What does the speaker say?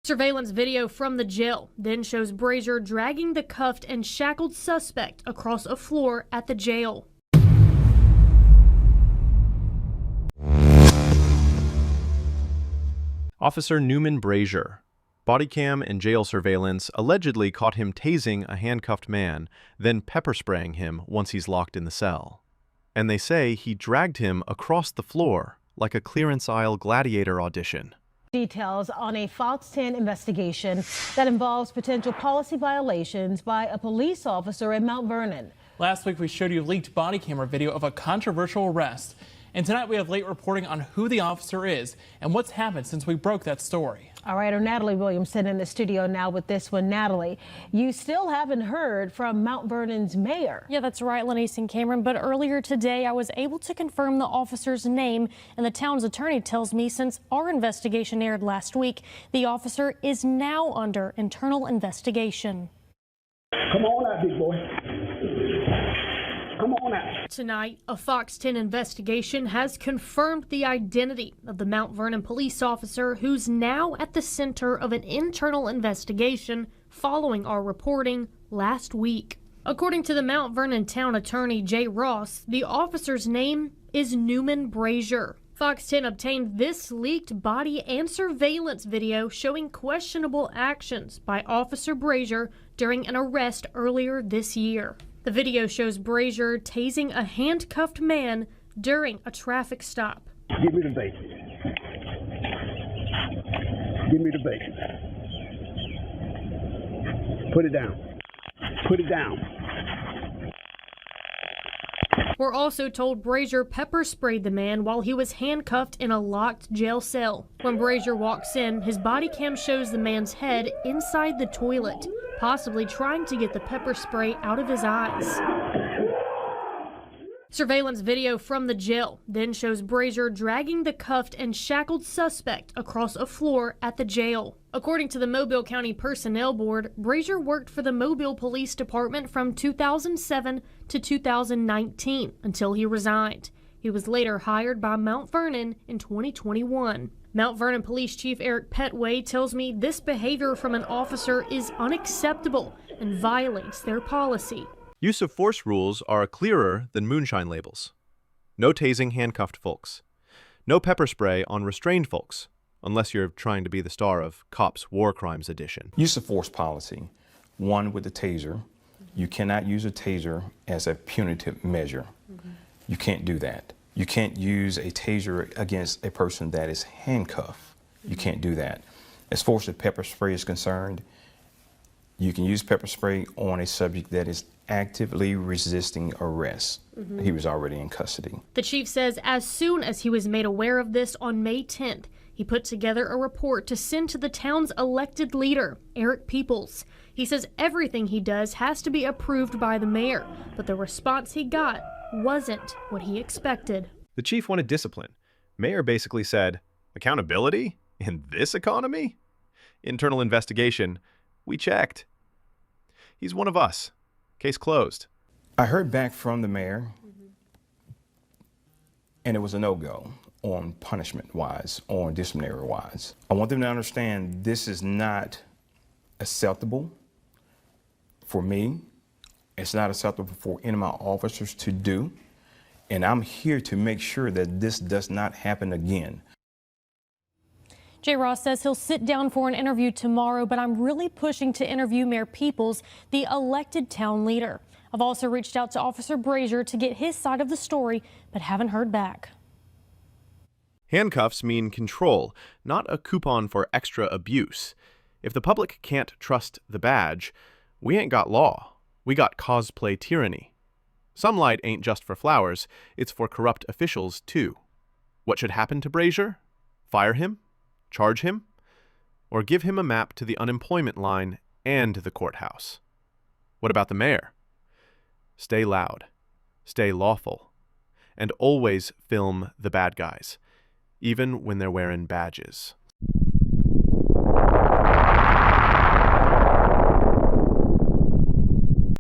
Surveillance video from the jail then shows Brazier dragging the cuffed and shackled suspect across a floor at the jail. Officer Newman Brazier. Bodycam and jail surveillance allegedly caught him tasing a handcuffed man, then pepper spraying him once he's locked in the cell. And they say he dragged him across the floor like a clearance aisle gladiator audition. Details on a Fox 10 investigation that involves potential policy violations by a police officer in Mount Vernon. Last week we showed you leaked body camera video of a controversial arrest. And tonight we have late reporting on who the officer is and what's happened since we broke that story. All right, our Natalie Williamson in the studio now with this one. Natalie, you still haven't heard from Mount Vernon's mayor. Yeah, that's right, Lenise and Cameron. But earlier today, I was able to confirm the officer's name, and the town's attorney tells me since our investigation aired last week, the officer is now under internal investigation. Come on out, big boy. Come on out. Tonight, a Fox 10 investigation has confirmed the identity of the Mount Vernon police officer who's now at the center of an internal investigation following our reporting last week. According to the Mount Vernon town attorney Jay Ross, the officer's name is Newman Brazier. Fox 10 obtained this leaked body and surveillance video showing questionable actions by Officer Brazier during an arrest earlier this year. The video shows Brazier tasing a handcuffed man during a traffic stop. Give me the bait. Give me the bait. Put it down. Put it down. We're also told Brazier pepper sprayed the man while he was handcuffed in a locked jail cell. When Brazier walks in, his body cam shows the man's head inside the toilet, possibly trying to get the pepper spray out of his eyes. Surveillance video from the jail then shows Brazier dragging the cuffed and shackled suspect across a floor at the jail. According to the Mobile County Personnel Board, Brazier worked for the Mobile Police Department from 2007 to 2019 until he resigned. He was later hired by Mount Vernon in 2021. Mount Vernon Police Chief Eric Petway tells me this behavior from an officer is unacceptable and violates their policy. Use of force rules are clearer than moonshine labels. No tasing handcuffed folks. No pepper spray on restrained folks, unless you're trying to be the star of Cops War Crimes Edition. Use of force policy. One, with the taser. You cannot use a taser as a punitive measure. You can't do that. You can't use a taser against a person that is handcuffed. You can't do that. As far as the pepper spray is concerned, you can use pepper spray on a subject that is actively resisting arrest. He was already in custody. The chief says as soon as he was made aware of this on May 10th, he put together a report to send to the town's elected leader, Eric Peoples. He says everything he does has to be approved by the mayor, but the response he got wasn't what he expected. The chief wanted discipline. Mayor basically said, accountability? In this economy? Internal investigation. We checked. He's one of us. Case closed. I heard back from the mayor, and it was a no-go on punishment-wise, on disciplinary-wise. I want them to understand this is not acceptable for me. It's not acceptable for any of my officers to do, and I'm here to make sure that this does not happen again. Jay Ross says he'll sit down for an interview tomorrow, but I'm really pushing to interview Mayor Peoples, the elected town leader. I've also reached out to Officer Brazier to get his side of the story, but haven't heard back. Handcuffs mean control, not a coupon for extra abuse. If the public can't trust the badge, we ain't got law. We got cosplay tyranny. Sunlight ain't just for flowers, it's for corrupt officials too. What should happen to Brazier? Fire him? Charge him? Or give him a map to the unemployment line and the courthouse? What about the mayor? Stay loud, stay lawful, and always film the bad guys, even when they're wearing badges.